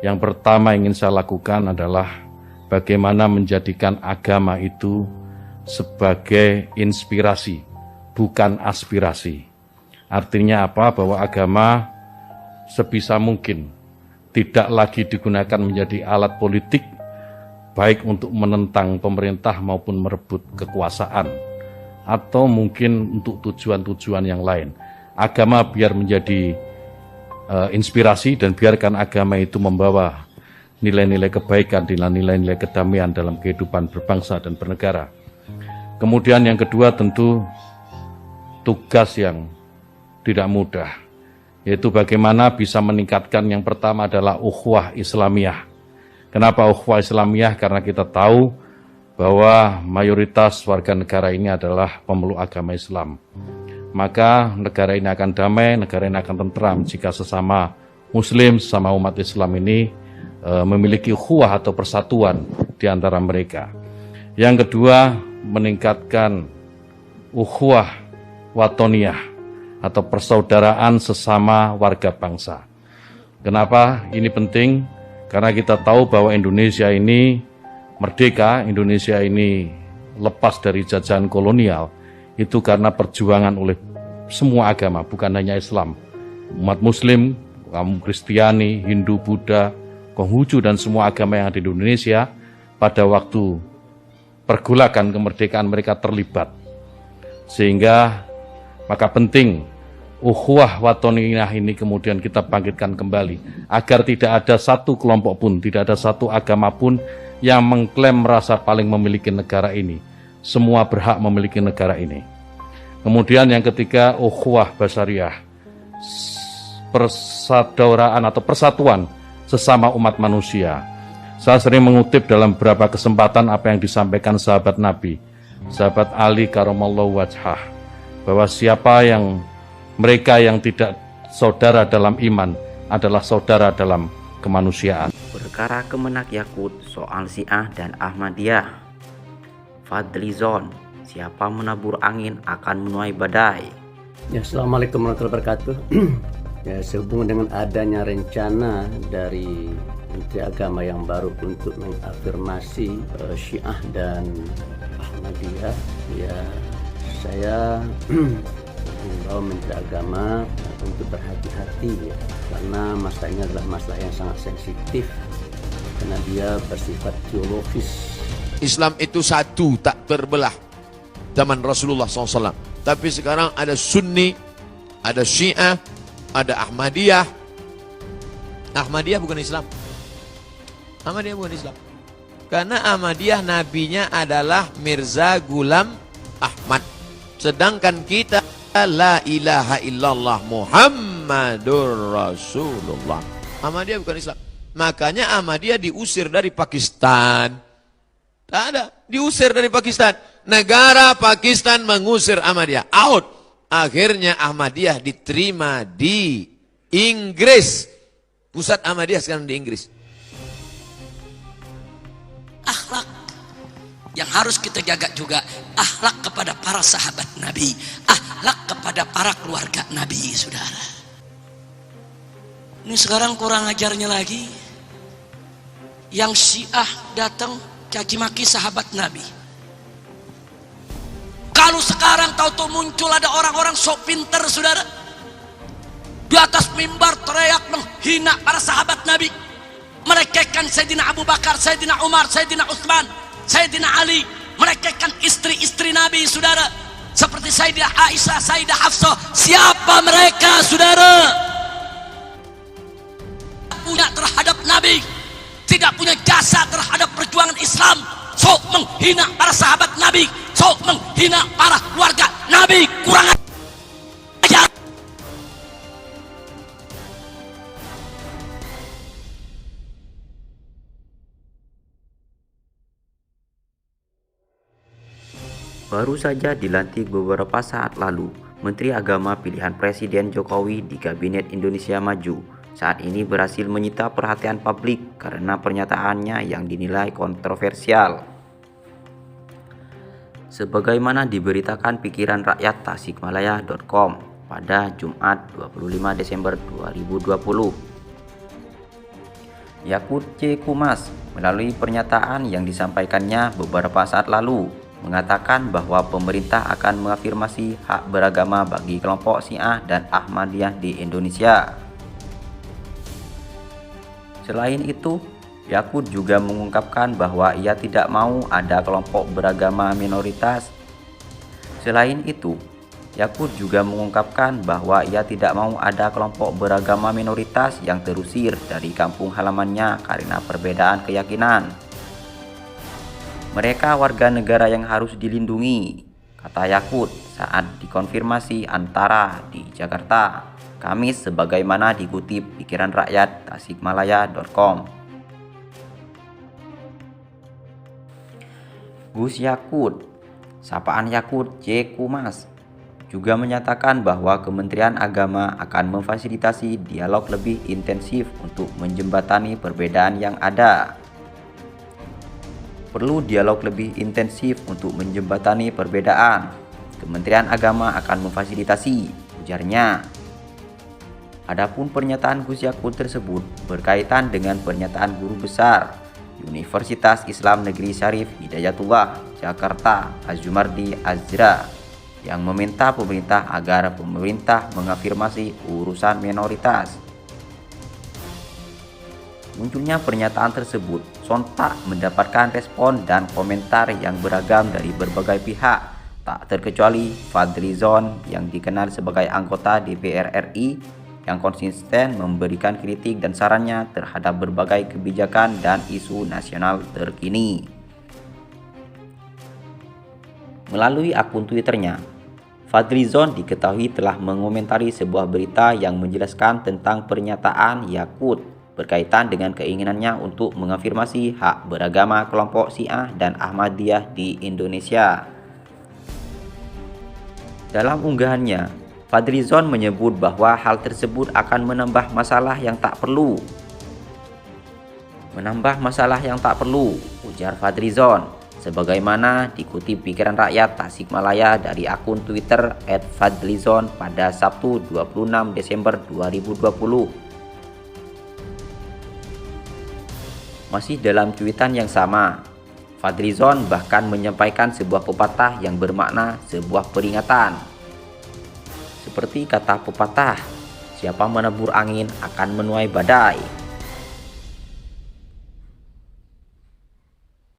Yang pertama ingin saya lakukan adalah bagaimana menjadikan agama itu sebagai inspirasi, bukan aspirasi. Artinya apa? Bahwa agama sebisa mungkin tidak lagi digunakan menjadi alat politik, baik untuk menentang pemerintah maupun merebut kekuasaan, atau mungkin untuk tujuan-tujuan yang lain. Agama biar menjadi inspirasi, dan biarkan agama itu membawa nilai-nilai kebaikan, nilai-nilai kedamaian dalam kehidupan berbangsa dan bernegara. Kemudian yang kedua tentu tugas yang tidak mudah, yaitu bagaimana bisa meningkatkan, yang pertama adalah ukhuwah Islamiyah. Kenapa ukhuwah Islamiyah? Karena kita tahu bahwa mayoritas warga negara ini adalah pemeluk agama Islam. Maka negara ini akan damai, negara ini akan tentram jika sesama Muslim, sesama umat Islam ini memiliki ukhuwah atau persatuan di antara mereka. Yang kedua, meningkatkan ukhuwah watoniyah atau persaudaraan sesama warga bangsa. Kenapa ini penting? Karena kita tahu bahwa Indonesia ini merdeka, Indonesia ini lepas dari jajahan kolonial, itu karena perjuangan oleh semua agama, bukan hanya Islam. Umat Muslim, kaum Kristiani, Hindu, Buddha, Konghucu, dan semua agama yang ada di Indonesia pada waktu pergolakan kemerdekaan mereka terlibat. Sehingga maka penting ukhuwah watoniyah ini kemudian kita bangkitkan kembali, agar tidak ada satu kelompok pun, tidak ada satu agama pun yang mengklaim merasa paling memiliki negara ini. Semua berhak memiliki negara ini. Kemudian yang ketiga, ukhuwah basariyah, persaudaraan atau persatuan sesama umat manusia. Saya sering mengutip dalam beberapa kesempatan apa yang disampaikan sahabat Nabi, sahabat Ali karamallahu wajhah, bahwa mereka yang tidak saudara dalam iman adalah saudara dalam kemanusiaan. Perkara Kemenak Yakut soal Syiah dan Ahmadiyah. Fadlizon, siapa menabur angin akan menuai badai. Ya, Assalamualaikum warahmatullahi wabarakatuh. Ya, sehubungan dengan adanya rencana dari Menteri Agama yang baru untuk mengafirmasi Syiah dan Ahmadiyah, ya saya membawa Menteri Agama untuk berhati-hati, ya, karena masalah ini adalah masalah yang sangat sensitif karena dia bersifat teologis. Islam itu satu, tak terbelah zaman Rasulullah SAW. Tapi sekarang ada Sunni, ada Syiah, ada Ahmadiyah. Ahmadiyah bukan Islam. Ahmadiyah bukan Islam. Karena Ahmadiyah nabinya adalah Mirza Ghulam Ahmad. Sedangkan kita la ilaha illallah Muhammadur Rasulullah. Ahmadiyah bukan Islam. Makanya Ahmadiyah diusir dari Pakistan. Tak ada, diusir dari Pakistan. Negara Pakistan mengusir Ahmadiyah, out. Akhirnya Ahmadiyah diterima di Inggris. Pusat Ahmadiyah sekarang di Inggris. Akhlak yang harus kita jaga juga, akhlak kepada para sahabat Nabi, akhlak kepada para keluarga Nabi, saudara. Ini sekarang kurang ajarnya lagi. Yang Syiah datang caci maki sahabat Nabi. Kalau sekarang tahu-tahu muncul ada orang-orang sok pinter, saudara, di atas mimbar teriak menghina para sahabat Nabi, merekehkan Sayyidina Abu Bakar, Sayyidina Umar, Sayyidina Utsman, Sayyidina Ali, merekehkan istri-istri Nabi, saudara, seperti Sayyidah Aisyah, Sayyidah Hafsah. Siapa mereka, saudara? Punya terhadap Nabi, tidak punya jasa terhadap perjuangan Islam, sok menghina para sahabat Nabi, sok menghina para keluarga Nabi. Kurang ajar. Baru saja dilantik beberapa saat lalu, Menteri Agama pilihan Presiden Jokowi di Kabinet Indonesia Maju saat ini berhasil menyita perhatian publik karena pernyataannya yang dinilai kontroversial. Sebagaimana diberitakan pikiran rakyat Tasikmalaya.com pada Jumat 25 Desember 2020. Yakut C. Kumas melalui pernyataan yang disampaikannya beberapa saat lalu mengatakan bahwa pemerintah akan mengafirmasi hak beragama bagi kelompok Syiah dan Ahmadiyah di Indonesia. Selain itu, Yakut juga mengungkapkan bahwa ia tidak mau ada kelompok beragama minoritas. Selain itu, Yakut juga mengungkapkan bahwa ia tidak mau ada kelompok beragama minoritas yang terusir dari kampung halamannya karena perbedaan keyakinan. Mereka warga negara yang harus dilindungi, kata Yakut saat dikonfirmasi Antara di Jakarta, Kamis sebagaimana dikutip Pikiran Rakyat Tasikmalaya.com. Gus Yakut, sapaan Yakut C. Kumas, juga menyatakan bahwa Kementerian Agama akan memfasilitasi dialog lebih intensif untuk menjembatani perbedaan yang ada. Perlu dialog lebih intensif untuk menjembatani perbedaan. Kementerian Agama akan memfasilitasi, ujarnya. Adapun pernyataan Gus Yakut tersebut berkaitan dengan pernyataan guru besar Universitas Islam Negeri Syarif Hidayatullah Jakarta Azumardi Azra yang meminta pemerintah agar pemerintah mengafirmasi urusan minoritas. Munculnya pernyataan tersebut sontak mendapatkan respon dan komentar yang beragam dari berbagai pihak, tak terkecuali Fadlizon yang dikenal sebagai anggota DPR RI yang konsisten memberikan kritik dan sarannya terhadap berbagai kebijakan dan isu nasional terkini. Melalui akun Twitternya, Fadlizon diketahui telah mengomentari sebuah berita yang menjelaskan tentang pernyataan Yakut berkaitan dengan keinginannya untuk mengafirmasi hak beragama kelompok Syiah dan Ahmadiyah di Indonesia. Dalam unggahannya, Fadlizon menyebut bahwa hal tersebut akan menambah masalah yang tak perlu. Ujar Fadlizon, sebagaimana dikutip Pikiran Rakyat Tasikmalaya dari akun Twitter @fadlizon pada Sabtu 26 Desember 2020. Masih dalam cuitan yang sama, Fadlizon bahkan menyampaikan sebuah pepatah yang bermakna sebuah peringatan. Seperti kata pepatah, siapa menabur angin akan menuai badai.